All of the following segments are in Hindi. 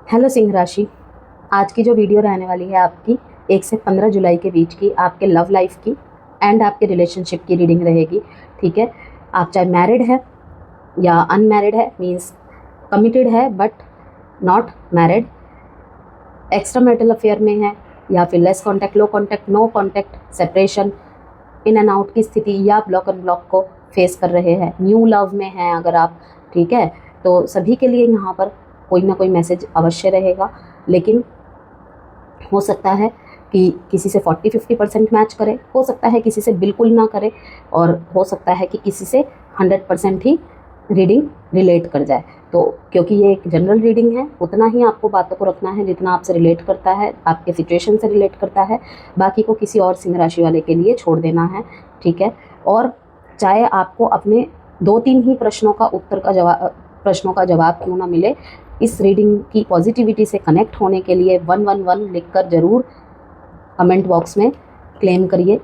हेलो सिंह राशि, आज की जो वीडियो रहने वाली है आपकी 1 से 15 जुलाई के बीच की आपके लव लाइफ की एंड आपके रिलेशनशिप की रीडिंग रहेगी। ठीक है, आप चाहे मैरिड है या अनमैरिड है, मीन्स कमिटेड है but not married, extra marital affair में है या फिर less contact, low contact, no contact, separation, in and out की स्थिति या ब्लॉक एंड ब्लॉक को फेस कर रहे हैं, न्यू लव में हैं अगर आप, ठीक है, तो सभी के लिए यहाँ पर कोई ना कोई मैसेज अवश्य रहेगा। लेकिन हो सकता है कि किसी से 40-50% मैच करे, हो सकता है किसी से बिल्कुल ना करे, और हो सकता है कि किसी से 100% ही रीडिंग रिलेट कर जाए। तो क्योंकि ये एक जनरल रीडिंग है, उतना ही आपको बातों को रखना है जितना आपसे रिलेट करता है, आपके सिचुएशन से रिलेट करता है, बाकी को किसी और सिंह राशि वाले के लिए छोड़ देना है। ठीक है, और चाहे आपको अपने 2-3 ही प्रश्नों का जवाब क्यों ना मिले, इस रीडिंग की पॉजिटिविटी से कनेक्ट होने के लिए 111 लिखकर ज़रूर कमेंट बॉक्स में क्लेम करिए।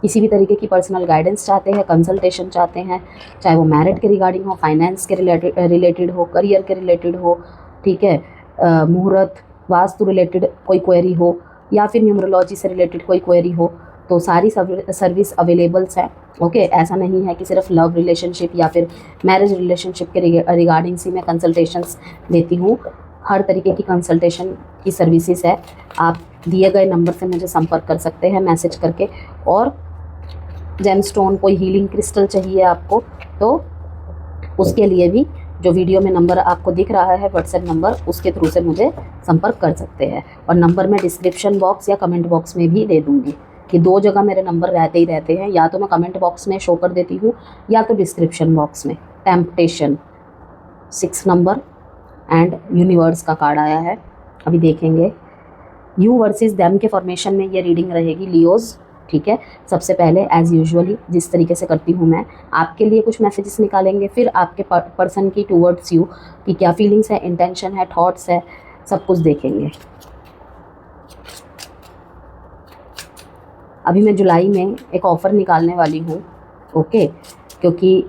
किसी भी तरीके की पर्सनल गाइडेंस चाहते हैं, कंसल्टेशन चाहते हैं, चाहे वो मैरिड के रिगार्डिंग हो, फाइनेंस के रिलेटेड हो, करियर के रिलेटेड हो, ठीक है, मुहूर्त वास्तु रिलेटेड कोई क्वेरी हो या फिर न्यूमरोलॉजी से रिलेटेड कोई क्वेरी हो, तो सारी सर्विस अवेलेबल्स हैं। ओके, ऐसा नहीं है कि सिर्फ लव रिलेशनशिप या फिर मैरिज रिलेशनशिप के रिगार्डिंग सी मैं कंसल्टेशंस देती हूँ। हर तरीके की कंसल्टेशन की सर्विसेज है। आप दिए गए नंबर से मुझे संपर्क कर सकते हैं मैसेज करके। और जेमस्टोन, कोई हीलिंग क्रिस्टल चाहिए आपको, तो उसके लिए भी जो वीडियो में नंबर आपको दिख रहा है व्हाट्सएप नंबर, उसके थ्रू से मुझे संपर्क कर सकते हैं। और नंबर मैं डिस्क्रिप्शन बॉक्स या कमेंट बॉक्स में भी दे दूँगी कि 2 जगह मेरे नंबर रहते ही रहते हैं, या तो मैं कमेंट बॉक्स में शो कर देती हूँ या तो डिस्क्रिप्शन बॉक्स में। टेम्पटेशन 6 नंबर एंड यूनिवर्स का कार्ड आया है, अभी देखेंगे। यू वर्सेस देम के फॉर्मेशन में ये रीडिंग रहेगी लियोज। ठीक है, सबसे पहले एज यूजुअली जिस तरीके से करती हूँ मैं, आपके लिए कुछ मैसेजेस निकालेंगे, फिर आपके पर्सन की टूवर्ड्स यू कि क्या फीलिंग्स है, इंटेंशन है, थॉट्स है, सब कुछ देखेंगे। अभी मैं जुलाई में एक ऑफ़र निकालने वाली हूँ। ओके, क्योंकि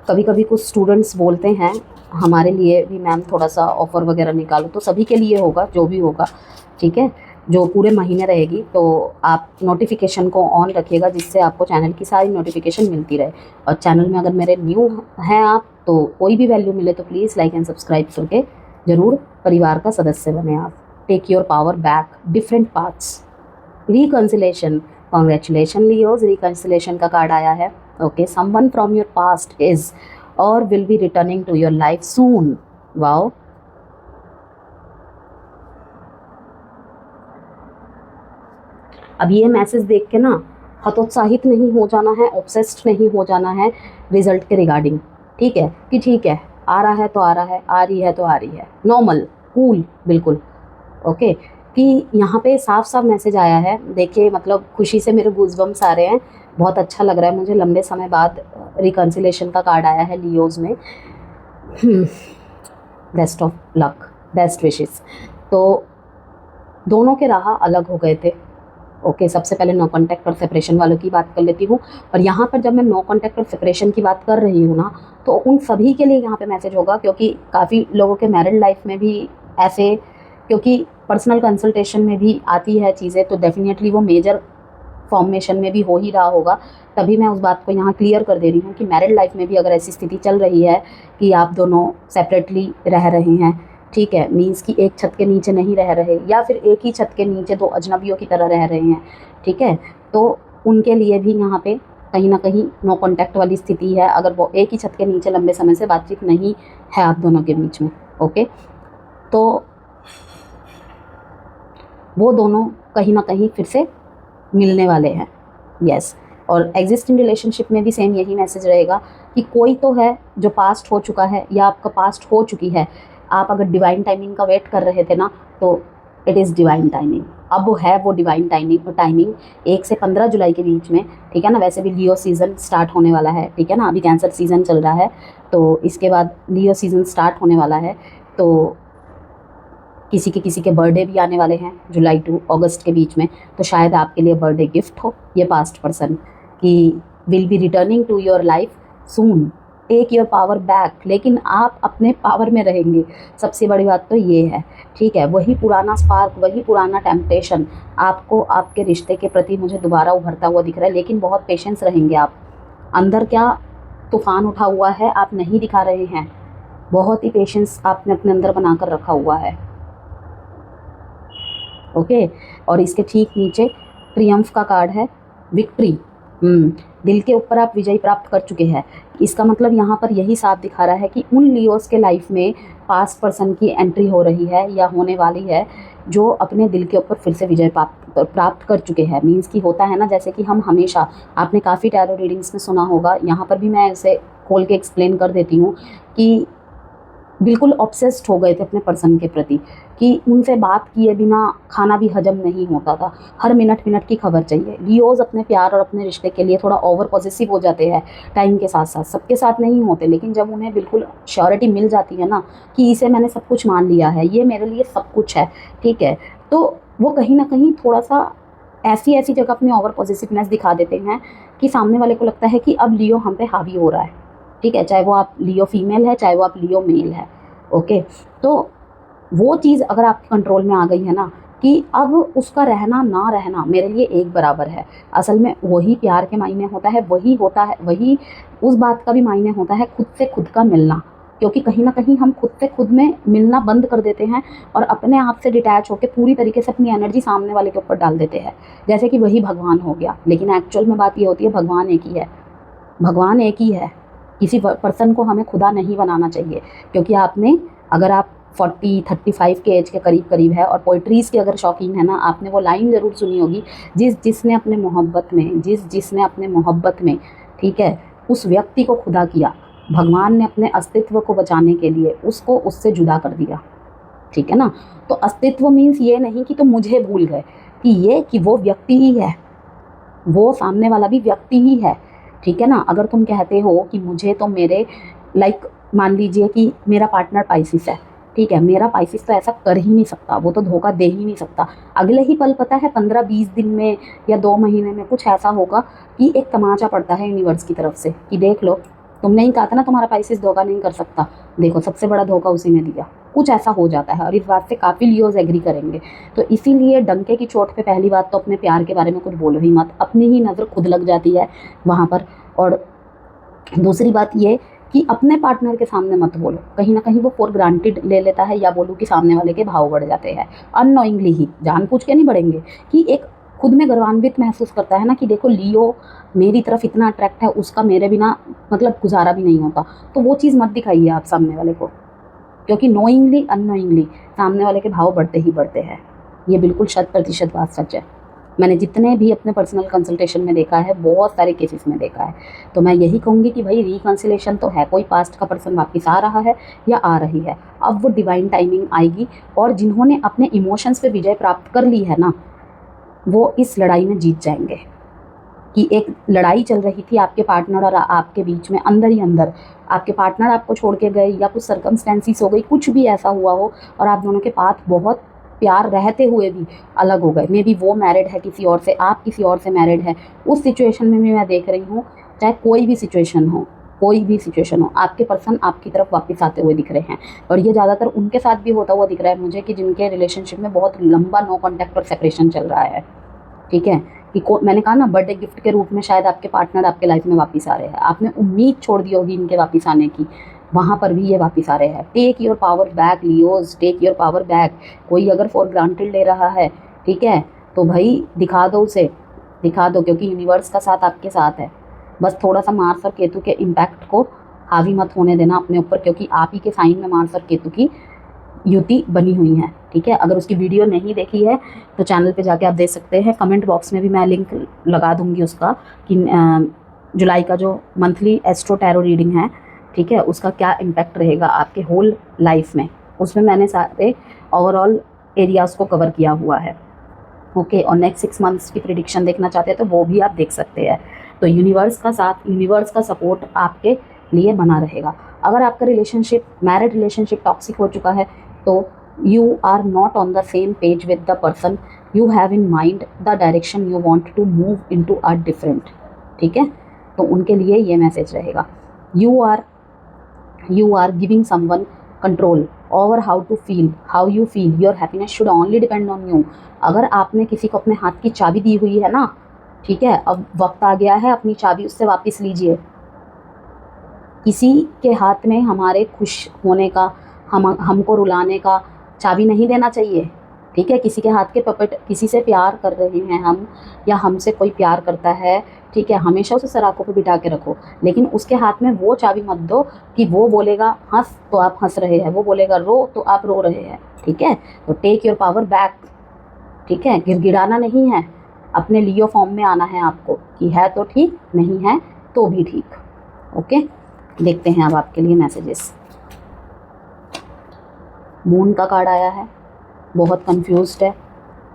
कभी कभी कुछ स्टूडेंट्स बोलते हैं हमारे लिए भी मैम थोड़ा सा ऑफ़र वगैरह निकालो, तो सभी के लिए होगा जो भी होगा। ठीक है, जो पूरे महीने रहेगी, तो आप नोटिफिकेशन को ऑन रखिएगा जिससे आपको चैनल की सारी नोटिफिकेशन मिलती रहे। और चैनल में अगर मेरे न्यू हैं आप, तो कोई भी वैल्यू मिले तो प्लीज़ लाइक एंड सब्सक्राइब करके ज़रूर परिवार का सदस्य बने आप। Take your power back, different paths, reconciliation. Congratulation Leos, reconciliation का कार्ड आया है। Okay, someone from your past is और will be returning to your life soon. Wow, अब ये मैसेज देख के ना हतोत्साहित नहीं हो जाना है, ऑब्सेस्ड नहीं हो जाना है रिजल्ट के रिगार्डिंग। ठीक है, कि ठीक है, आ रहा है तो आ रहा है, आ रही है तो आ रही है, नॉर्मल, कूल, बिल्कुल। ओके, कि यहाँ पे साफ साफ मैसेज आया है। देखिए, मतलब खुशी से मेरे गूज़बम्स आ रहे हैं, बहुत अच्छा लग रहा है मुझे। लंबे समय बाद रिकन्सिलेशन का कार्ड आया है लियोज में। Best of luck, best wishes. तो दोनों के राह अलग हो गए थे। ओके, सबसे पहले नो कॉन्टैक्ट और सेपरेशन वालों की बात कर लेती हूँ। और यहाँ पर जब मैं नो कॉन्टैक्ट और सेपरेशन की बात कर रही हूँ ना, तो उन सभी के लिए यहाँ पे मैसेज होगा, क्योंकि काफ़ी लोगों के मैरिड लाइफ में भी ऐसे, क्योंकि पर्सनल कंसल्टेशन में भी आती है चीज़ें, तो डेफिनेटली वो मेजर फॉर्मेशन में भी हो ही रहा होगा। तभी मैं उस बात को यहाँ क्लियर कर दे रही हूँ कि मैरिड लाइफ में भी अगर ऐसी स्थिति चल रही है कि आप दोनों सेपरेटली रह रहे हैं, ठीक है, मीन्स कि एक छत के नीचे नहीं रह रहे, या फिर एक ही छत के नीचे 2 अजनबियों की तरह रह रहे हैं, ठीक है, तो उनके लिए भी यहाँ पे कहीं ना कहीं नो कॉन्टैक्ट वाली स्थिति है, अगर वो एक ही छत के नीचे लंबे समय से बातचीत नहीं है आप दोनों के बीच में। ओके, तो वो दोनों कहीं ना कहीं फिर से मिलने वाले हैं। यस, और एग्जिस्टिंग रिलेशनशिप में भी सेम यही मैसेज रहेगा कि कोई तो है जो पास्ट हो चुका है या आपका पास्ट हो चुकी है। आप अगर डिवाइन टाइमिंग का वेट कर रहे थे ना, तो इट इज़ डिवाइन टाइमिंग। अब वो है, वो डिवाइन टाइमिंग 1 से 15 जुलाई के बीच में। ठीक है ना, वैसे भी लियो सीज़न स्टार्ट होने वाला है। ठीक है ना, अभी कैंसर सीज़न चल रहा है, तो इसके बाद लियो सीज़न स्टार्ट होने वाला है। तो किसी के बर्थडे भी आने वाले हैं जुलाई टू अगस्त के बीच में, तो शायद आपके लिए बर्थडे गिफ्ट हो ये पास्ट पर्सन कि will be returning to your life soon. Take your power back, लेकिन आप अपने पावर में रहेंगे, सबसे बड़ी बात तो ये है, ठीक है। वही पुराना स्पार्क, वही पुराना टेम्पटेशन आपको आपके रिश्ते के प्रति मुझे दोबारा उभरता हुआ दिख रहा है, लेकिन बहुत पेशेंस रहेंगे आप। अंदर क्या तूफान उठा हुआ है आप नहीं दिखा रहे हैं, बहुत ही पेशेंस आपने अपने अंदर बनाकर रखा हुआ है, ओके। और इसके ठीक नीचे ट्रियम्फ का कार्ड है, विक्ट्री। दिल के ऊपर आप विजय प्राप्त कर चुके हैं। इसका मतलब यहाँ पर यही साफ दिखा रहा है कि उन लियोस के लाइफ में पास्ट पर्सन की एंट्री हो रही है या होने वाली है, जो अपने दिल के ऊपर फिर से विजय प्राप्त कर चुके हैं। मीन्स कि होता है ना, जैसे कि हम हमेशा, आपने काफ़ी टैरो रीडिंग्स में सुना होगा, यहाँ पर भी मैं ऐसे खोल के एक्सप्लेन कर देती हूँ कि बिल्कुल ऑब्सेस्ड हो गए थे अपने पर्सन के प्रति, कि उनसे बात किए बिना खाना भी हजम नहीं होता था, हर मिनट मिनट की खबर चाहिए। लियोज अपने प्यार और अपने रिश्ते के लिए थोड़ा ओवर पॉसेसिव हो जाते हैं टाइम के साथ साथ, सबके साथ नहीं होते, लेकिन जब उन्हें बिल्कुल श्योरिटी मिल जाती है ना कि इसे मैंने सब कुछ मान लिया है, ये मेरे लिए सब कुछ है, ठीक है, तो वो कहीं ना कहीं थोड़ा सा ऐसी ऐसी जगह अपनी ओवर पॉसेसिवनेस दिखा देते हैं कि सामने वाले को लगता है कि अब लियो हम पे हावी हो रहा है, ठीक है, चाहे वो आप लियो फीमेल है, चाहे वो आप लियो मेल है, ओके। तो वो चीज़ अगर आपके कंट्रोल में आ गई है ना कि अब उसका रहना ना रहना मेरे लिए एक बराबर है, असल में वही प्यार के मायने होता है, वही होता है, वही उस बात का भी मायने होता है खुद से खुद का मिलना, क्योंकि कहीं ना कहीं हम खुद से खुद में मिलना बंद कर देते हैं और अपने आप से डिटैच होकर पूरी तरीके से अपनी एनर्जी सामने वाले के ऊपर डाल देते हैं, जैसे कि वही भगवान हो गया। लेकिन एक्चुअल में बात ये होती है, भगवान एक ही है, भगवान एक ही है। किसी पर्सन को हमें खुदा नहीं बनाना चाहिए, क्योंकि आपने, अगर आप 40-35 के एज के करीब करीब है और पोइट्रीज़ के अगर शौकीन है ना, आपने वो लाइन ज़रूर सुनी होगी, जिसने अपने मोहब्बत में, ठीक है, उस व्यक्ति को खुदा किया, भगवान ने अपने अस्तित्व को बचाने के लिए उसको उससे जुदा कर दिया, ठीक है ना। तो अस्तित्व मीन्स ये नहीं कि तुम मुझे भूल गए, कि वो व्यक्ति ही है, वो सामने वाला भी व्यक्ति ही है, ठीक है ना। अगर तुम कहते हो कि मुझे तो मेरे मान लीजिए कि मेरा पार्टनर पाइसिस है, ठीक है, मेरा पाइसिस तो ऐसा कर ही नहीं सकता, वो तो धोखा दे ही नहीं सकता, अगले ही पल पता है 15-20 दिन में या 2 महीने में कुछ ऐसा होगा कि एक तमाचा पड़ता है यूनिवर्स की तरफ से कि देख लो, तुमने ही कहा था ना तुम्हारा पाइसिस धोखा नहीं कर सकता, देखो सबसे बड़ा धोखा उसी ने दिया, कुछ ऐसा हो जाता है। और इस बात से काफ़ी लियोज एग्री करेंगे। तो इसीलिए डंके की चोट पे पहली बात तो अपने प्यार के बारे में कुछ बोलो ही मत, अपनी ही नज़र खुद लग जाती है वहाँ पर। और दूसरी बात ये कि अपने पार्टनर के सामने मत बोलो, कहीं ना कहीं वो फॉर ग्रांटेड ले लेता है, या बोलूँ कि सामने वाले के भाव बढ़ जाते हैं अननोइंगली ही, जानबूझ के नहीं बढ़ेंगे, कि एक खुद में गर्वान्वित महसूस करता है ना कि देखो लियो मेरी तरफ इतना अट्रैक्ट है, उसका मेरे बिना मतलब गुजारा भी नहीं होता। तो वो चीज़ मत दिखाइए आप सामने वाले को, क्योंकि नोइंगली अननोइंगली सामने वाले के भाव बढ़ते ही बढ़ते हैं। ये बिल्कुल 100% बात सच है। मैंने जितने भी अपने पर्सनल कंसल्टेशन में देखा है, बहुत सारे केसेस में देखा है। तो मैं यही कहूँगी कि भाई रिकंसिलेशन तो है, कोई पास्ट का पर्सन वापस आ रहा है या आ रही है, अब वो डिवाइन टाइमिंग आएगी। और जिन्होंने अपने इमोशंस पे विजय प्राप्त कर ली है ना, वो इस लड़ाई में जीत जाएंगे। कि एक लड़ाई चल रही थी आपके पार्टनर और आपके बीच में, अंदर ही अंदर आपके पार्टनर आपको छोड़ के गए, या कुछ सर्कमस्टेंसेस हो गई, कुछ भी ऐसा हुआ हो और आप दोनों के पाथ बहुत प्यार रहते हुए भी अलग हो गए। मे बी वो मैरिड है किसी और से, आप किसी और से मैरिड है, उस सिचुएशन में भी मैं देख रही हूँ, चाहे कोई भी सिचुएशन हो, आपके पर्सन आपकी तरफ वापस आते हुए दिख रहे हैं। और ये ज़्यादातर उनके साथ भी होता हुआ दिख रहा है मुझे, कि जिनके रिलेशनशिप में बहुत लंबा नो कॉन्टैक्ट और सेपरेशन चल रहा है, ठीक है। कि मैंने कहा ना, बर्थडे गिफ्ट के रूप में शायद आपके पार्टनर आपके लाइफ में वापस आ रहे हैं, आपने उम्मीद छोड़ दी होगी इनके वापस आने की, वहाँ पर भी ये वापस आ रहे हैं। Take your power back Leos, take your power back. कोई अगर फॉर ग्रांटेड ले रहा है, ठीक है, तो भाई दिखा दो उसे, दिखा दो, क्योंकि यूनिवर्स का साथ आपके साथ है। बस थोड़ा सा मार्स और केतु के इम्पैक्ट को हावी मत होने देना अपने ऊपर, क्योंकि आप ही के साइन में मार्स और केतु की युति बनी हुई है, ठीक है। अगर उसकी वीडियो नहीं देखी है तो चैनल पे जाके आप देख सकते हैं, कमेंट बॉक्स में भी मैं लिंक लगा दूंगी उसका, कि जुलाई का जो मंथली एस्ट्रो टैरो रीडिंग है, ठीक है, उसका क्या इम्पैक्ट रहेगा आपके होल लाइफ में। उसमें मैंने सारे ओवरऑल एरियाज़ को कवर किया हुआ है, ओके। और नेक्स्ट 6 मंथ्स की प्रिडिक्शन देखना चाहते हैं तो वो भी आप देख सकते हैं। तो यूनिवर्स का साथ, यूनिवर्स का सपोर्ट आपके लिए बना रहेगा। अगर आपका रिलेशनशिप, मैरिड रिलेशनशिप टॉक्सिक हो चुका है, तो you are not on the same page with the person, you have in mind the direction you want to move into a different, ठीक है। तो उनके लिए ये मैसेज रहेगा, you are You are giving someone control over how you feel. Your happiness should only depend on you. अगर आपने किसी को अपने हाथ की चाबी दी हुई है ना, ठीक है, अब वक्त आ गया है अपनी चाबी उससे वापस लीजिए। किसी के हाथ में हमारे खुश होने का, हमको रुलाने का चाबी नहीं देना चाहिए, ठीक है। किसी के हाथ के पपेट, किसी से प्यार कर रहे हैं हम या हमसे कोई प्यार करता है, ठीक है, हमेशा उसे सराखों पे बिठा के रखो, लेकिन उसके हाथ में वो चाबी मत दो कि वो बोलेगा हंस तो आप हंस रहे हैं, वो बोलेगा रो तो आप रो रहे हैं, ठीक है। तो टेक योर पावर बैक, ठीक है। गिड़गिड़ाना नहीं है, अपने लियो फॉर्म में आना है आपको कि है तो ठीक, नहीं है तो भी ठीक, ओके। देखते हैं अब आपके लिए मैसेजेस। मून का कार्ड आया है, बहुत कंफ्यूज्ड है,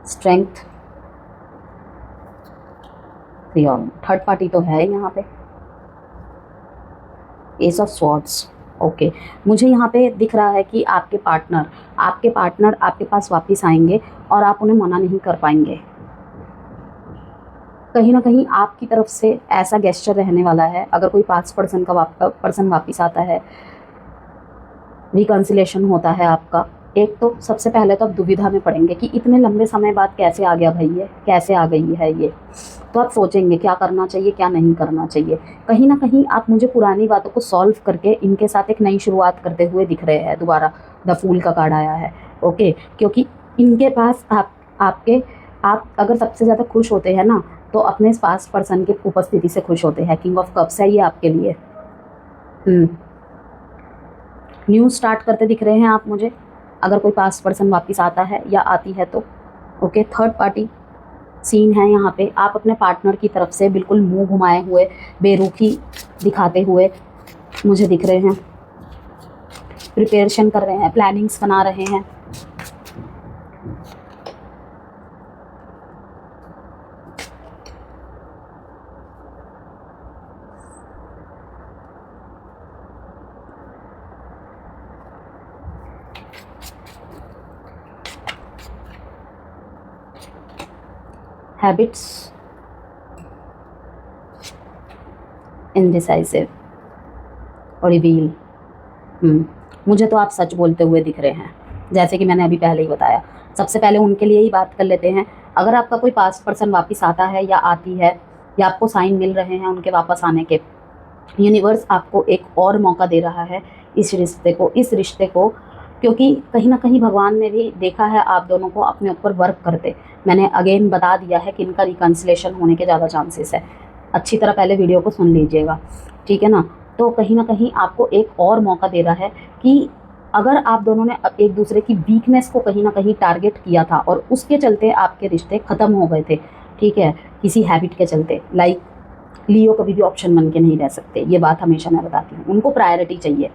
स्ट्रेंथ, थर्ड पार्टी तो है यहाँ पे, एस ऑफ स्वॉर्ड्स, ओके। मुझे यहाँ पे दिख रहा है कि आपके पार्टनर आपके पास वापस आएंगे और आप उन्हें मना नहीं कर पाएंगे। कहीं ना कहीं आपकी तरफ से ऐसा गेस्चर रहने वाला है, अगर कोई पास्ट पर्सन वापस आता है, रिकन्सिलेशन होता है आपका, एक तो सबसे पहले तो आप दुविधा में पड़ेंगे कि इतने लंबे समय बाद कैसे आ गया भाई, ये कैसे आ गई है ये। तो आप सोचेंगे क्या करना चाहिए क्या नहीं करना चाहिए। कहीं ना कहीं आप मुझे पुरानी बातों को सॉल्व करके इनके साथ एक नई शुरुआत करते हुए दिख रहे हैं। दोबारा द फूल का कार्ड आया है, ओके, क्योंकि इनके पास आप अगर सबसे ज़्यादा खुश होते हैं ना तो अपने पास्ट पर्सन की उपस्थिति से खुश होते हैं। किंग ऑफ कप्स है ये आपके लिए। न्यू स्टार्ट करते दिख रहे हैं आप मुझे, अगर कोई पास्ट पर्सन वापस आता है या आती है तो, ओके। थर्ड पार्टी सीन है यहाँ पे, आप अपने पार्टनर की तरफ से बिल्कुल मुंह घुमाए हुए, बेरुखी दिखाते हुए मुझे दिख रहे हैं, प्रिपरेशन कर रहे हैं, प्लानिंग्स बना रहे हैं। हैबिट्स, इनडिसाइसिव और रिवील। मुझे तो आप सच बोलते हुए दिख रहे हैं, जैसे कि मैंने अभी पहले ही बताया। सबसे पहले उनके लिए ही बात कर लेते हैं। अगर आपका कोई पास्ट पर्सन वापस आता है या आती है या आपको साइन मिल रहे हैं उनके वापस आने के, यूनिवर्स आपको एक और मौका दे रहा है इस रिश्ते को, क्योंकि कहीं ना कहीं भगवान ने भी देखा है आप दोनों को अपने ऊपर वर्क करते। मैंने अगेन बता दिया है कि इनका रिकन्सिलेशन होने के ज़्यादा चांसेस है। अच्छी तरह पहले वीडियो को सुन लीजिएगा, ठीक है ना। तो कहीं ना कहीं आपको एक और मौका दे रहा है कि अगर आप दोनों ने एक दूसरे की वीकनेस को कहीं ना कहीं टारगेट किया था और उसके चलते आपके रिश्ते ख़त्म हो गए थे, ठीक है, किसी हैबिट के चलते। लाइक लियो कभी भी ऑप्शन बन के नहीं रह सकते, ये बात हमेशा मैं बताती हूँ। उनको प्रायोरिटी चाहिए,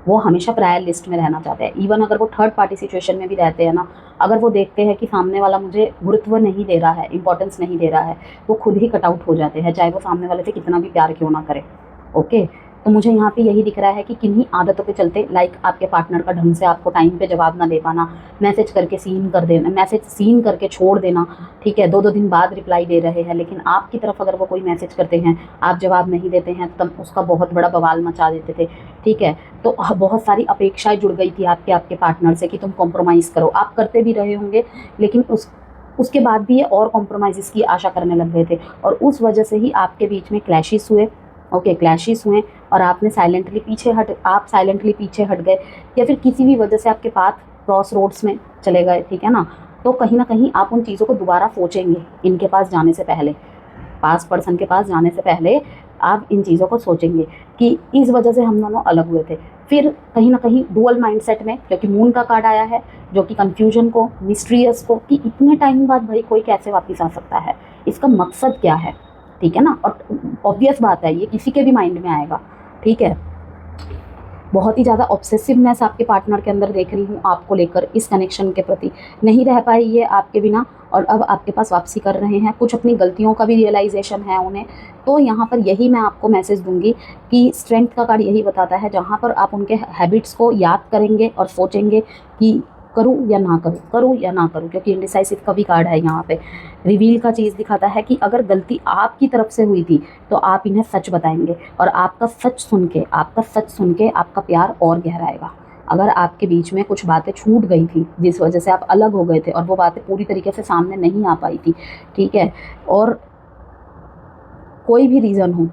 वो हमेशा प्रायर लिस्ट में रहना चाहते हैं। इवन अगर वो थर्ड पार्टी सिचुएशन में भी रहते हैं ना, अगर वो देखते हैं कि सामने वाला मुझे गुरुत्व नहीं दे रहा है, इंपॉर्टेंस नहीं दे रहा है, वो खुद ही कट आउट हो जाते हैं, चाहे वो सामने वाले से कितना भी प्यार क्यों ना करे, ओके। तो मुझे यहाँ पे यही दिख रहा है कि किन्हीं आदतों पे चलते, लाइक आपके पार्टनर का ढंग से आपको टाइम पे जवाब ना दे पाना, मैसेज करके सीन करके छोड़ देना, ठीक है, 2-2 दिन बाद रिप्लाई दे रहे हैं, लेकिन आपकी तरफ अगर वो कोई मैसेज करते हैं आप जवाब नहीं देते हैं तब उसका बहुत बड़ा बवाल मचा देते थे, ठीक है। तो बहुत सारी अपेक्षाएं जुड़ गई थी आपके पार्टनर से कि तुम कॉम्प्रोमाइज़ करो। आप करते भी रहे होंगे, लेकिन उसके बाद भी ये और कॉम्प्रोमाइज़ की आशा करने लग गए थे, और उस वजह से ही आपके बीच में क्लैशेस हुए, ओके, क्लैशेस हुए, और आपने साइलेंटली पीछे हट गए, या फिर किसी भी वजह से आपके पाथ क्रॉस रोड्स में चले गए, ठीक है ना। तो कहीं ना कहीं आप उन चीज़ों को दोबारा सोचेंगे इनके पास जाने से पहले, पास्ट पर्सन के पास जाने से पहले आप इन चीज़ों को सोचेंगे कि इस वजह से हम दोनों अलग हुए थे। फिर कहीं ना कहीं डुअल माइंडसेट में, क्योंकि मून का कार्ड आया है जो कि कन्फ्यूजन को, मिस्ट्रियस को, कि इतने टाइम बाद भाई कोई कैसे वापस आ सकता है, इसका मकसद क्या है, ठीक है ना। और ऑब्वियस बात है ये किसी के भी माइंड में आएगा, ठीक है। बहुत ही ज़्यादा ऑब्सेसिवनेस आपके पार्टनर के अंदर देख रही हूँ आपको लेकर, इस कनेक्शन के प्रति नहीं रह पाई ये आपके बिना, और अब आपके पास वापसी कर रहे हैं। कुछ अपनी गलतियों का भी रियलाइजेशन है उन्हें। तो यहाँ पर यही मैं आपको मैसेज दूंगी कि स्ट्रेंथ का कार्ड यही बताता है, जहाँ पर आप उनके हैबिट्स को याद करेंगे और सोचेंगे कि करूँ या ना करूँ, करूँ या ना करूँ, क्योंकि इंडिसाइसिव का भी कार्ड है यहाँ पे। रिवील का चीज़ दिखाता है कि अगर गलती आपकी तरफ से हुई थी तो आप इन्हें सच बताएंगे, और आपका सच सुन के आपका प्यार और गहराएगा। अगर आपके बीच में कुछ बातें छूट गई थी जिस वजह से आप अलग हो गए थे और वो बातें पूरी तरीके से सामने नहीं आ पाई थी, ठीक है, और कोई भी रीज़न हो,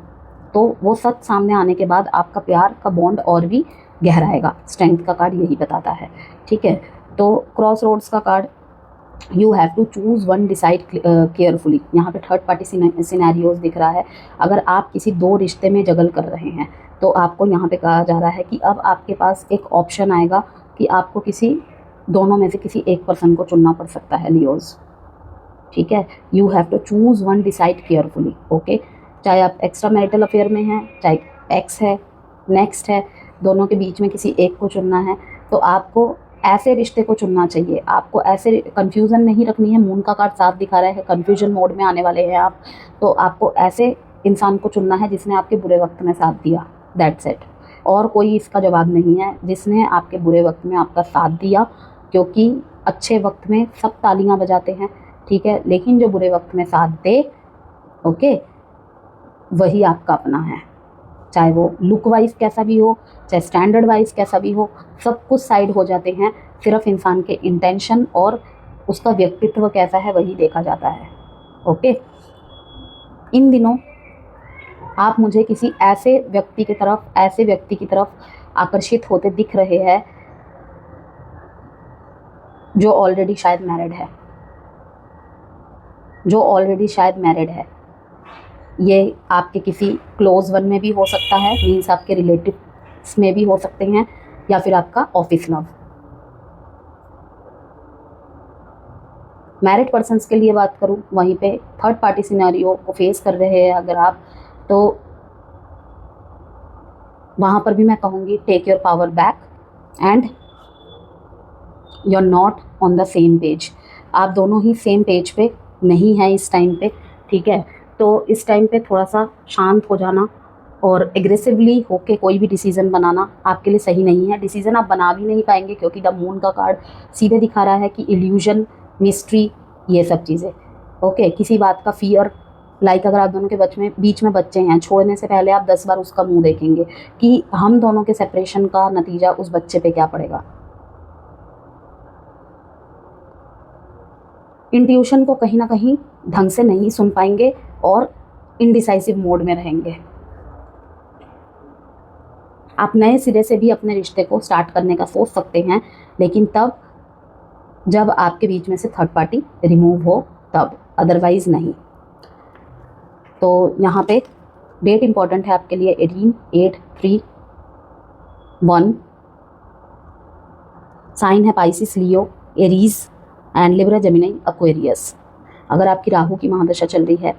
तो वो सच सामने आने के बाद आपका प्यार का बॉन्ड और भी गहराएगा। स्ट्रेंथ का कार्ड यही बताता है, ठीक है। तो क्रॉस रोड्स का card, you have to choose one, decide carefully. यहाँ पे थर्ड पार्टी सिनेरियोज दिख रहा है। अगर आप किसी दो रिश्ते में जगल कर रहे हैं तो आपको यहाँ पे कहा जा रहा है कि अब आपके पास एक ऑप्शन आएगा कि आपको किसी दोनों में से किसी एक पर्सन को चुनना पड़ सकता है, लियोज, ठीक है। You have to choose one, decide carefully, okay. चाहे आप एक्स्ट्रा मैरिटल अफेयर में हैं, चाहे एक्स है, नेक्स्ट है, दोनों के बीच में किसी एक को चुनना है, तो आपको ऐसे रिश्ते को चुनना चाहिए। आपको ऐसे कन्फ्यूज़न नहीं रखनी है। मून का कार्ड साफ दिखा रहा है कन्फ्यूजन मोड में आने वाले हैं आप, तो आपको ऐसे इंसान को चुनना है जिसने आपके बुरे वक्त में साथ दिया, दैट्स इट। और कोई इसका जवाब नहीं है, जिसने आपके बुरे वक्त में आपका साथ दिया, क्योंकि अच्छे वक्त में सब तालियां बजाते हैं, ठीक है, लेकिन जो बुरे वक्त में साथ दे, ओके, वही आपका अपना है। चाहे वो लुक वाइज कैसा भी हो, चाहे स्टैंडर्ड वाइज कैसा भी हो, सब कुछ साइड हो जाते हैं। सिर्फ इंसान के इंटेंशन और उसका व्यक्तित्व कैसा है वही देखा जाता है, ओके। इन दिनों आप मुझे किसी ऐसे व्यक्ति की तरफ आकर्षित होते दिख रहे हैं जो ऑलरेडी शायद मैरिड है। ये आपके किसी क्लोज वन में भी हो सकता है, मीन्स आपके रिलेटिव्स में भी हो सकते हैं, या फिर आपका ऑफिस लव। मैरिड पर्सन्स के लिए बात करूं, वहीं पे थर्ड पार्टी सिनेरियो को फेस कर रहे हैं अगर आप, तो वहाँ पर भी मैं कहूँगी take your power back and you are not on the same page. आप दोनों ही सेम पेज पे नहीं हैं इस टाइम पे, ठीक है। तो इस टाइम पे थोड़ा सा शांत हो जाना और एग्रेसिवली होके कोई भी डिसीज़न बनाना आपके लिए सही नहीं है। डिसीज़न आप बना भी नहीं पाएंगे, क्योंकि द मून का कार्ड सीधे दिखा रहा है कि इल्यूजन, मिस्ट्री, ये सब चीज़ें, ओके। किसी बात का फियर, लाइक अगर आप दोनों के बीच में बच्चे हैं, छोड़ने से पहले आप 10 बार उसका मुंह देखेंगे कि हम दोनों के सेपरेशन का नतीजा उस बच्चे पे क्या पड़ेगा। इंट्यूशन को कहीं ना कहीं ढंग से नहीं सुन पाएंगे और इनडिसाइसिव मोड में रहेंगे। आप नए सिरे से भी अपने रिश्ते को स्टार्ट करने का सोच सकते हैं, लेकिन तब जब आपके बीच में से थर्ड पार्टी रिमूव हो तब, अदरवाइज नहीं। तो यहाँ पे डेट इंपॉर्टेंट है आपके लिए 18, 8, 3, 1। साइन है Pisces, Leo, Aries and Libra, Gemini, Aquarius. अगर आपकी राहु की महादशा चल रही है,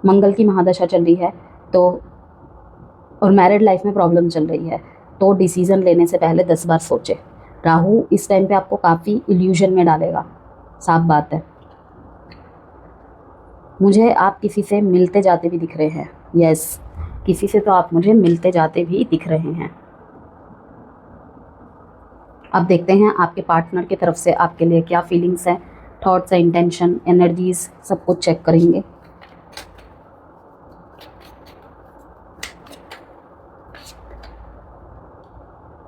मंगल की महादशा चल रही है, तो और मैरिड लाइफ में प्रॉब्लम चल रही है, तो डिसीज़न लेने से पहले 10 बार सोचें। राहु इस टाइम पे आपको काफ़ी इल्यूजन में डालेगा, साफ बात है। मुझे आप किसी से मिलते जाते भी दिख रहे हैं, यस, किसी से तो आप मुझे मिलते जाते भी दिख रहे हैं। अब देखते हैं आपके पार्टनर की तरफ से आपके लिए क्या फीलिंग्स हैं, थॉट्स, इंटेंशन, एनर्जीज, सब कुछ चेक करेंगे।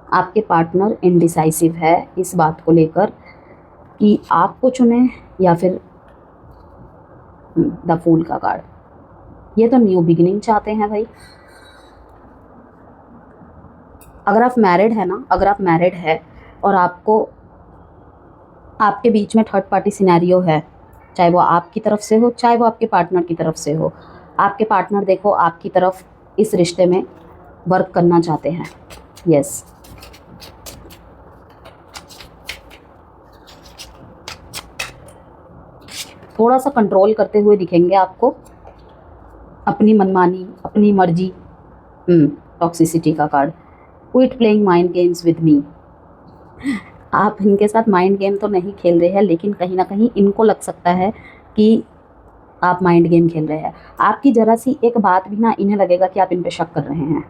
आपके पार्टनर इनडिसाइसिव है इस बात को लेकर कि आपको चुने या फिर द फूल का कार्ड, ये तो न्यू बिगिनिंग चाहते हैं भाई। अगर आप मैरिड है और आपको आपके बीच में थर्ड पार्टी सिनेरियो है, चाहे वो आपकी तरफ से हो चाहे वो आपके पार्टनर की तरफ से हो, आपके पार्टनर देखो आपकी तरफ इस रिश्ते में वर्क करना चाहते हैं, यस। थोड़ा सा कंट्रोल करते हुए दिखेंगे आपको, अपनी मनमानी, अपनी मर्जी। टॉक्सिसिटी का card, quit playing mind games with me. आप इनके साथ माइंड गेम तो नहीं खेल रहे हैं, लेकिन कहीं ना कहीं इनको लग सकता है कि आप माइंड गेम खेल रहे हैं। आपकी ज़रा सी एक बात भी ना इन्हें लगेगा कि आप इन पे शक कर रहे हैं।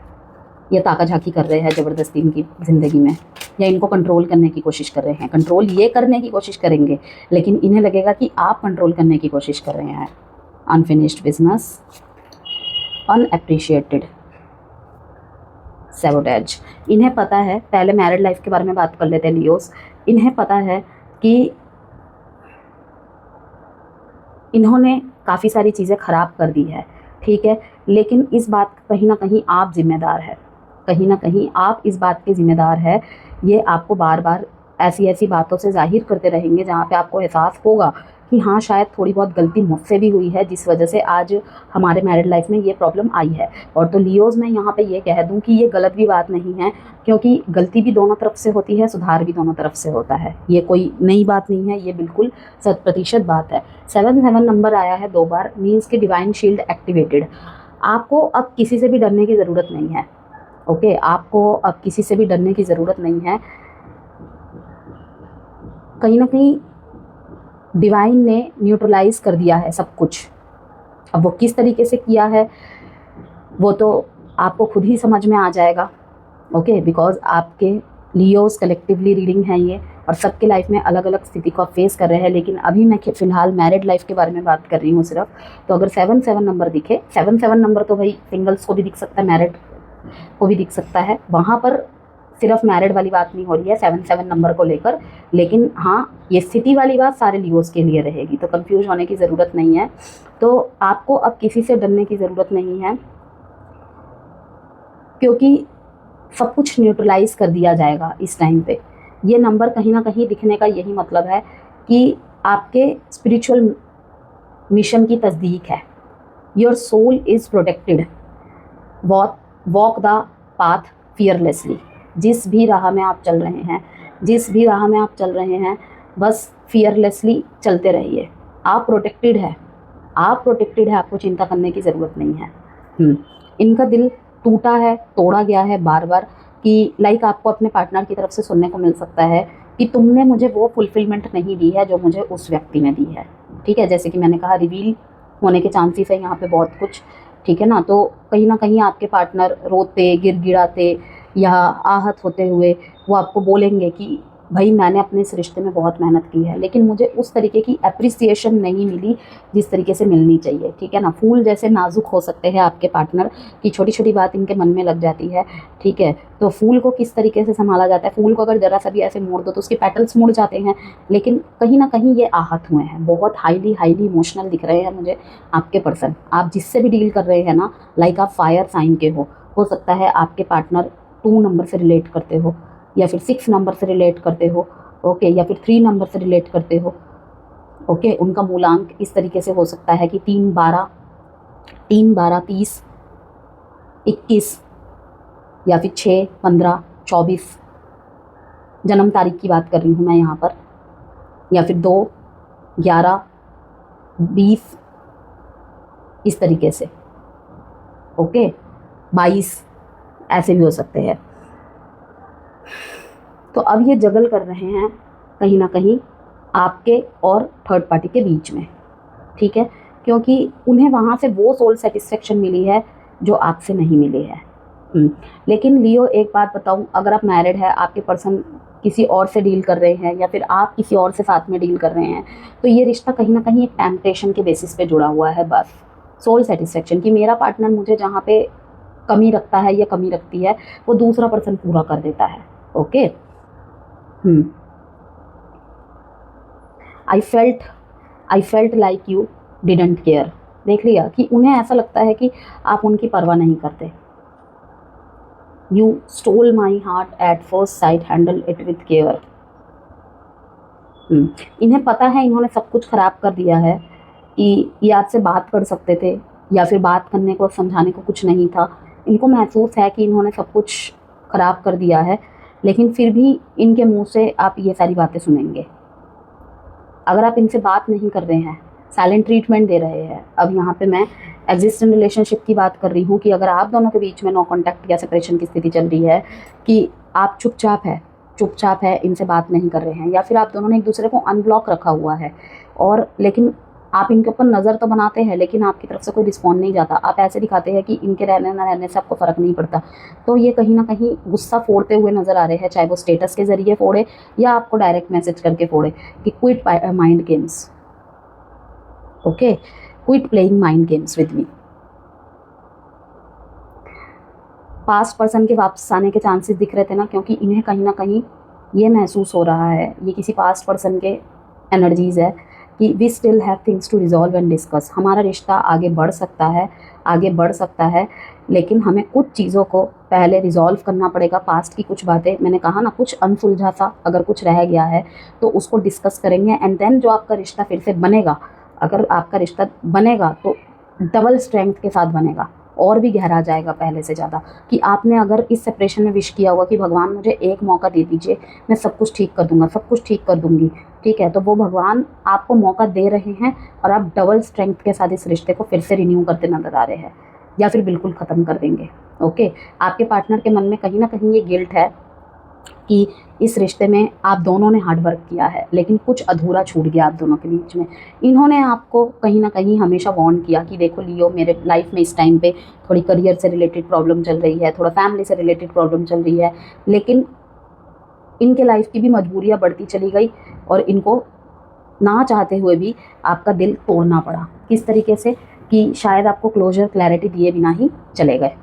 ये ताका झाकी कर रहे हैं ज़बरदस्ती इनकी ज़िंदगी में, या इनको कंट्रोल करने की कोशिश कर रहे हैं। कंट्रोल ये करने की कोशिश करेंगे, लेकिन इन्हें लगेगा कि आप कंट्रोल करने की कोशिश कर रहे हैं। Unfinished business, unappreciated, sabotage. इन्हें पता है, पहले मैरिड लाइफ के बारे में बात कर लेते हैं लियोस। इन्हें पता है कि इन्होंने काफ़ी सारी चीज़ें ख़राब कर दी है, ठीक है, लेकिन इस बात कहीं ना कहीं आप जिम्मेदार है, कहीं ना कहीं आप इस बात के ज़िम्मेदार है। ये आपको बार बार ऐसी ऐसी बातों से ज़ाहिर करते रहेंगे जहाँ पे आपको एहसास होगा कि हाँ शायद थोड़ी बहुत गलती मुझसे भी हुई है, जिस वजह से आज हमारे मैरिड लाइफ में ये प्रॉब्लम आई है। और तो लियोज़ मैं यहाँ पे ये कह दूँ कि ये गलत भी बात नहीं है, क्योंकि गलती भी दोनों तरफ से होती है, सुधार भी दोनों तरफ से होता है। ये कोई नई बात नहीं है, ये बिल्कुल 100% बात है। 7 नंबर आया है 2 बार, मीन्स कि डिवाइन शील्ड एक्टिवेटेड। आपको अब किसी से भी डरने की ज़रूरत नहीं है, ओके, आपको अब किसी से भी डरने की ज़रूरत नहीं है। कहीं ना कहीं डिवाइन ने न्यूट्रलाइज कर दिया है सब कुछ। अब वो किस तरीके से किया है वो तो आपको खुद ही समझ में आ जाएगा, ओके, बिकॉज आपके लियोस कलेक्टिवली रीडिंग है ये, और सबके लाइफ में अलग अलग स्थिति को फेस कर रहे हैं। लेकिन अभी मैं फ़िलहाल मैरिड लाइफ के बारे में बात कर रही हूँ सिर्फ। तो अगर 7 नंबर दिखे, 7 नंबर तो भाई सिंगल्स को भी दिख सकता है, मैरिड को भी दिख सकता है, वहाँ पर सिर्फ मैरिड वाली बात नहीं हो रही है 7 नंबर को लेकर। लेकिन हाँ, ये स्थिति वाली बात सारे लियोस के लिए रहेगी, तो कंफ्यूज होने की ज़रूरत नहीं है। तो आपको अब किसी से डरने की ज़रूरत नहीं है, क्योंकि सब कुछ न्यूट्रलाइज कर दिया जाएगा इस टाइम पे। ये नंबर कहीं ना कहीं दिखने का यही मतलब है कि आपके स्पिरिचुअल मिशन की तस्दीक है। Your soul is protected, walk the path fearlessly. जिस भी राह में आप चल रहे हैं, जिस भी राह में आप चल रहे हैं, बस फियरलेसली चलते रहिए। आप प्रोटेक्टेड है, आप प्रोटेक्टेड है, आपको चिंता करने की ज़रूरत नहीं है। इनका दिल टूटा है, तोड़ा गया है बार बार, कि लाइक आपको अपने पार्टनर की तरफ से सुनने को मिल सकता है कि तुमने मुझे वो फुलफिलमेंट नहीं दी है जो मुझे उस व्यक्ति ने दी है, ठीक है। जैसे कि मैंने कहा, रिवील होने के चांसेस है यहाँ पे बहुत कुछ, ठीक है ना। तो कहीं ना कहीं आपके पार्टनर रोते, गिड़गिड़ाते या आहत होते हुए वो आपको बोलेंगे कि भाई मैंने अपने इस रिश्ते में बहुत मेहनत की है, लेकिन मुझे उस तरीके की अप्रिसिएशन नहीं मिली जिस तरीके से मिलनी चाहिए, ठीक है ना। फूल जैसे नाजुक हो सकते हैं आपके पार्टनर, की छोटी छोटी बात इनके मन में लग जाती है, ठीक है। तो फूल को किस तरीके से संभाला जाता है, फूल को अगर ज़रा सा भी ऐसे मोड़ दो तो उसके पेटल्स मुड़ जाते हैं, लेकिन कहीं ना कहीं ये आहत हुए हैं, बहुत हाईली इमोशनल दिख रहे हैं मुझे आपके पर्सन। आप जिससे भी डील कर रहे हैं ना, लाइक आप फायर साइन के हो सकता है आपके पार्टनर 2 नंबर से रिलेट करते हो, या फिर 6 नंबर से रिलेट करते हो, ओके, या फिर 3 नंबर से रिलेट करते हो, ओके। उनका मूलांक इस तरीके से हो सकता है कि 3, 12, 30, 21, या फिर 6, 15, 24 जन्म तारीख की बात कर रही हूँ मैं यहाँ पर, या फिर 2, 11, 20 इस तरीके से, ओके, 22 ऐसे भी हो सकते हैं। तो अब ये जगल कर रहे हैं कहीं ना कहीं आपके और थर्ड पार्टी के बीच में, ठीक है, क्योंकि उन्हें वहाँ से वो सोल सेटिस्फेक्शन मिली है जो आपसे नहीं मिली है। लेकिन लियो, एक बात बताऊँ, अगर आप मैरिड है, आपके पर्सन किसी और से डील कर रहे हैं, या फिर आप किसी और से साथ में डील कर रहे हैं, तो ये रिश्ता कहीं ना कहीं एक टेम्पटेशन के बेसिस पे जुड़ा हुआ है, बस सोल सेटिस्फेक्शन कि मेरा पार्टनर मुझे जहाँ पे कमी रखता है या कमी रखती है, वो दूसरा पर्सन पूरा कर देता है, okay. I felt like you didn't care. देख लिया कि उन्हें ऐसा लगता है कि आप उनकी परवाह नहीं करते। You stole my heart at first sight, handle it with care. इन्हें पता है इन्होंने सब कुछ खराब कर दिया है, कि ये आपसे बात कर सकते थे, या फिर बात करने को, समझाने को कुछ नहीं था। इनको महसूस है कि इन्होंने सब कुछ खराब कर दिया है, लेकिन फिर भी इनके मुंह से आप ये सारी बातें सुनेंगे। अगर आप इनसे बात नहीं कर रहे हैं, साइलेंट ट्रीटमेंट दे रहे हैं, अब यहाँ पे मैं एग्जिस्टिंग रिलेशनशिप की बात कर रही हूँ, कि अगर आप दोनों के बीच में नो कॉन्टैक्ट या सेपरेशन की स्थिति चल रही है, कि आप चुपचाप है, इनसे बात नहीं कर रहे हैं, या फिर आप दोनों ने एक दूसरे को अनब्लॉक रखा हुआ है, और लेकिन आप इनके ऊपर नज़र तो बनाते हैं लेकिन आपकी तरफ से कोई रिस्पॉन्ड नहीं जाता। आप ऐसे दिखाते हैं कि इनके रहने ना रहने से आपको फ़र्क नहीं पड़ता। तो ये कहीं ना कहीं गुस्सा फोड़ते हुए नज़र आ रहे हैं, चाहे वो स्टेटस के ज़रिए फोड़े या आपको डायरेक्ट मैसेज करके फोड़े कि quit mind games, okay, quit playing mind games with me. Past person के वापस आने के चांसेस दिख रहे थे ना, क्योंकि इन्हें कहीं ना कहीं ये महसूस हो रहा है, ये किसी पास्ट पर्सन के एनर्जीज़ है कि we still have things to resolve and discuss. हमारा रिश्ता आगे बढ़ सकता है, आगे बढ़ सकता है, लेकिन हमें कुछ चीज़ों को पहले रिजॉल्व करना पड़ेगा। पास्ट की कुछ बातें, मैंने कहा ना, कुछ अनसुलझा सा अगर कुछ रह गया है तो उसको डिस्कस करेंगे एंड देन जो आपका रिश्ता फिर से बनेगा, अगर आपका रिश्ता बनेगा तो डबल स्ट्रेंथ के साथ बनेगा, और भी गहरा जाएगा पहले से ज़्यादा। कि आपने अगर इस सेपरेशन में विश किया हुआ कि भगवान मुझे एक मौका दे दीजिए, मैं सब कुछ ठीक कर दूंगा, सब कुछ ठीक कर दूंगी, ठीक है, तो वो भगवान आपको मौका दे रहे हैं और आप डबल स्ट्रेंथ के साथ इस रिश्ते को फिर से रिन्यू करते नजर आ रहे हैं, या फिर बिल्कुल ख़त्म कर देंगे। ओके, आपके पार्टनर के मन में कहीं ना कहीं ये गिल्ट है कि इस रिश्ते में आप दोनों ने हार्ड वर्क किया है लेकिन कुछ अधूरा छूट गया आप दोनों के बीच में। इन्होंने आपको कहीं ना कहीं हमेशा वार्न किया कि देखो लियो, मेरे लाइफ में इस टाइम पे थोड़ी करियर से रिलेटेड प्रॉब्लम चल रही है, थोड़ा फैमिली से रिलेटेड प्रॉब्लम चल रही है, लेकिन इनके लाइफ की भी मजबूरियाँ बढ़ती चली गई और इनको ना चाहते हुए भी आपका दिल तोड़ना पड़ा। किस तरीके से कि शायद आपको क्लोजर क्लैरिटी दिए बिना ही चले गए।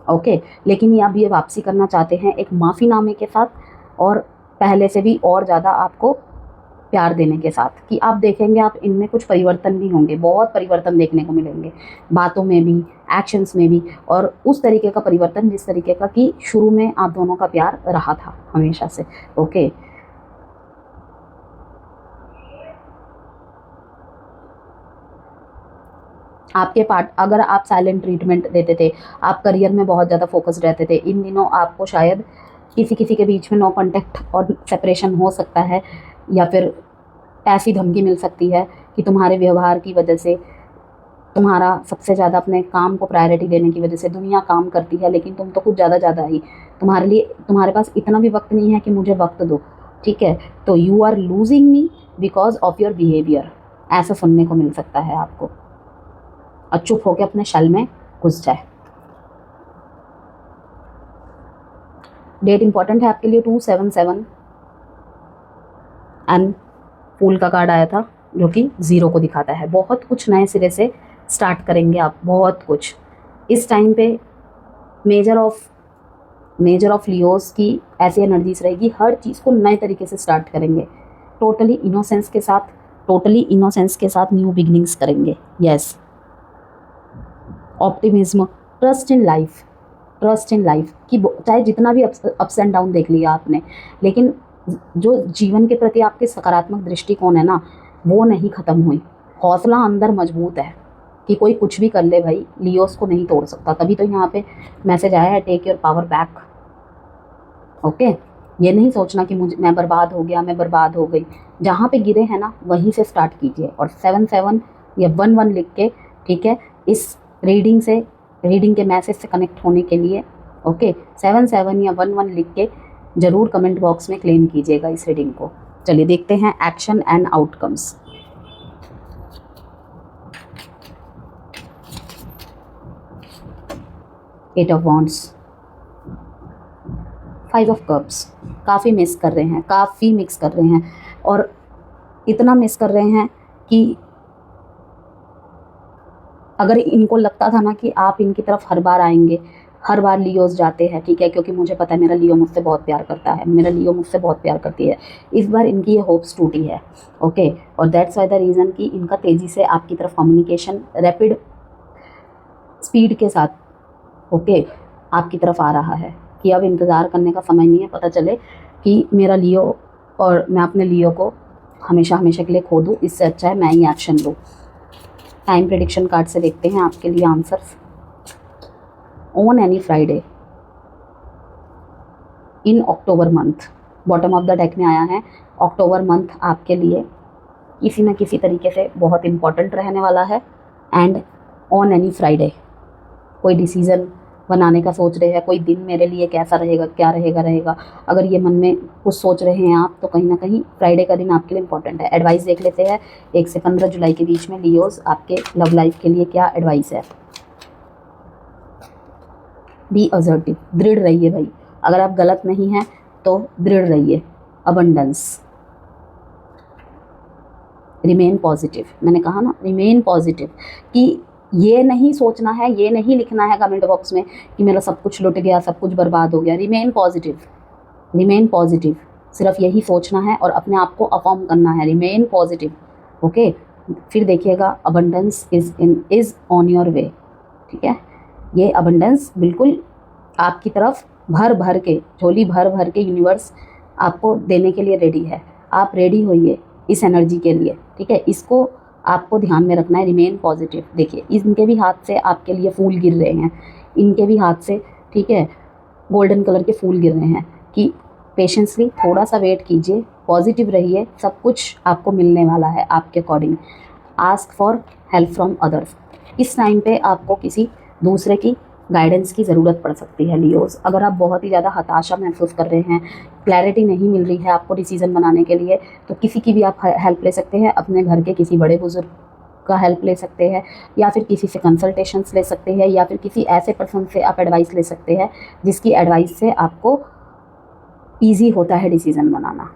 ओके, लेकिन ये अब ये वापसी करना चाहते हैं एक माफ़ीनामे के साथ, और पहले से भी और ज़्यादा आपको प्यार देने के साथ। कि आप देखेंगे आप इनमें कुछ परिवर्तन भी होंगे, बहुत परिवर्तन देखने को मिलेंगे, बातों में भी, एक्शंस में भी, और उस तरीके का परिवर्तन जिस तरीके का कि शुरू में आप दोनों का प्यार रहा था हमेशा से। ओके, आपके पार्ट, अगर आप साइलेंट ट्रीटमेंट देते थे, आप करियर में बहुत ज़्यादा फोकस्ड रहते थे, इन दिनों आपको शायद किसी किसी के बीच में नो कांटेक्ट और सेपरेशन हो सकता है, या फिर ऐसी धमकी मिल सकती है कि तुम्हारे व्यवहार की वजह से, तुम्हारा सबसे ज़्यादा अपने काम को प्रायोरिटी देने की वजह से, दुनिया काम करती है लेकिन तुम तो कुछ ज़्यादा ही, तुम्हारे लिए, तुम्हारे पास इतना भी वक्त नहीं है कि मुझे वक्त दो, ठीक है, तो you are losing me because of your behaviour, ऐसा सुनने को मिल सकता है आपको। और चुप होकर अपने शल में घुस जाए। डेट इंपॉर्टेंट है आपके लिए 277 एंड फूल का कार्ड आया था जो कि 0 को दिखाता है। बहुत कुछ नए सिरे से स्टार्ट करेंगे आप, बहुत कुछ इस टाइम पे। मेजर ऑफ लियोस की ऐसी एनर्जीज रहेगी, हर चीज़ को नए तरीके से स्टार्ट करेंगे, टोटली इनोसेंस के साथ न्यू बिगिनिंग्स करेंगे। Yes, optimism, trust in life कि चाहे जितना भी अप्स एंड डाउन देख लिया आपने, लेकिन जो जीवन के प्रति आपके सकारात्मक दृष्टिकोण है ना, वो नहीं ख़त्म हुई। हौसला अंदर मजबूत है कि कोई कुछ भी कर ले भाई, लियोस को नहीं तोड़ सकता। तभी तो यहाँ पे मैसेज आया है, take your power back. Okay, ये नहीं सोचना कि मैं बर्बाद हो गया, मैं बर्बाद हो गई। जहाँ पे गिरे हैं ना वहीं से स्टार्ट कीजिए, और 77 या 11 लिख के, ठीक है, इस रीडिंग के मैसेज से कनेक्ट होने के लिए, ओके, 77 या 11 लिख के ज़रूर कमेंट बॉक्स में क्लेम कीजिएगा इस रीडिंग को। चलिए देखते हैं action and outcomes. Eight of wands, 5 of cups, काफ़ी मिस कर रहे हैं, और इतना मिस कर रहे हैं कि अगर इनको लगता था ना कि आप इनकी तरफ हर बार आएंगे, हर बार लियोस जाते हैं, ठीक है, क्योंकि मुझे पता है मेरा लियो मुझसे बहुत प्यार करता है, मेरा लियो मुझसे बहुत प्यार करती है, इस बार इनकी ये होप्स टूटी है। ओके, और दैट्स वाई द रीज़न कि इनका तेज़ी से आपकी तरफ कम्युनिकेशन रैपिड स्पीड के साथ, ओके, आपकी तरफ आ रहा है कि अब इंतज़ार करने का समय नहीं है, पता चले कि मेरा लियो और मैं अपने लियो को हमेशा के लिए खो दूँ, इससे अच्छा है मैं ही एक्शन लूँ। टाइम प्रेडिक्शन कार्ड से देखते हैं आपके लिए answers. On any Friday in October month, bottom of the deck में आया है, अक्टूबर मंथ आपके लिए किसी न किसी तरीके से बहुत इम्पॉर्टेंट रहने वाला है। एंड ऑन एनी फ्राइडे कोई डिसीज़न, बनाने का सोच रहे हैं, कोई दिन मेरे लिए कैसा रहेगा, क्या रहेगा, अगर ये मन में कुछ सोच रहे हैं आप, तो कहीं ना कहीं फ्राइडे का दिन आपके लिए इंपॉर्टेंट है। एडवाइस देख लेते हैं 1 से 15 जुलाई के बीच में लियोज आपके लव लाइफ के लिए क्या एडवाइस है। बी असर्टिव, दृढ़ रहिए भाई, अगर आप गलत नहीं हैं तो दृढ़ रहिए। अबंडेंस, रिमेन पॉजिटिव, मैंने कहा ना रिमेन पॉजिटिव, कि ये नहीं सोचना है, ये नहीं लिखना है कमेंट बॉक्स में कि मेरा सब कुछ लुट गया, सब कुछ बर्बाद हो गया। रिमेन पॉजिटिव, रिमेन पॉजिटिव, सिर्फ यही सोचना है और अपने आप को अफर्म करना है, रिमेन पॉजिटिव। ओके, फिर देखिएगा abundance is on your way. ठीक है, ये अबंडेंस बिल्कुल आपकी तरफ भर भर के, झोली भर भर के यूनिवर्स आपको देने के लिए रेडी है। आप रेडी होइए इस एनर्जी के लिए। ठीक है, इसको आपको ध्यान में रखना है, रिमेन पॉजिटिव। देखिए इनके भी हाथ से आपके लिए फूल गिर रहे हैं, इनके भी हाथ से, ठीक है, गोल्डन कलर के फूल गिर रहे हैं, कि पेशेंसली थोड़ा सा वेट कीजिए, पॉजिटिव रहिए, सब कुछ आपको मिलने वाला है आपके according. Ask for help from others, इस टाइम पे आपको किसी दूसरे की गाइडेंस की ज़रूरत पड़ सकती है लियोज। अगर आप बहुत ही ज़्यादा हताशा महसूस कर रहे हैं, क्लैरिटी नहीं मिल रही है आपको डिसीज़न बनाने के लिए, तो किसी की भी आप हेल्प ले सकते हैं। अपने घर के किसी बड़े बुजुर्ग का हेल्प ले सकते हैं, या फिर किसी से कंसल्टेशंस ले सकते हैं, या फिर किसी ऐसे पर्सन से आप एडवाइस ले सकते हैं जिसकी एडवाइस से आपको ईजी होता है डिसीज़न बनाना।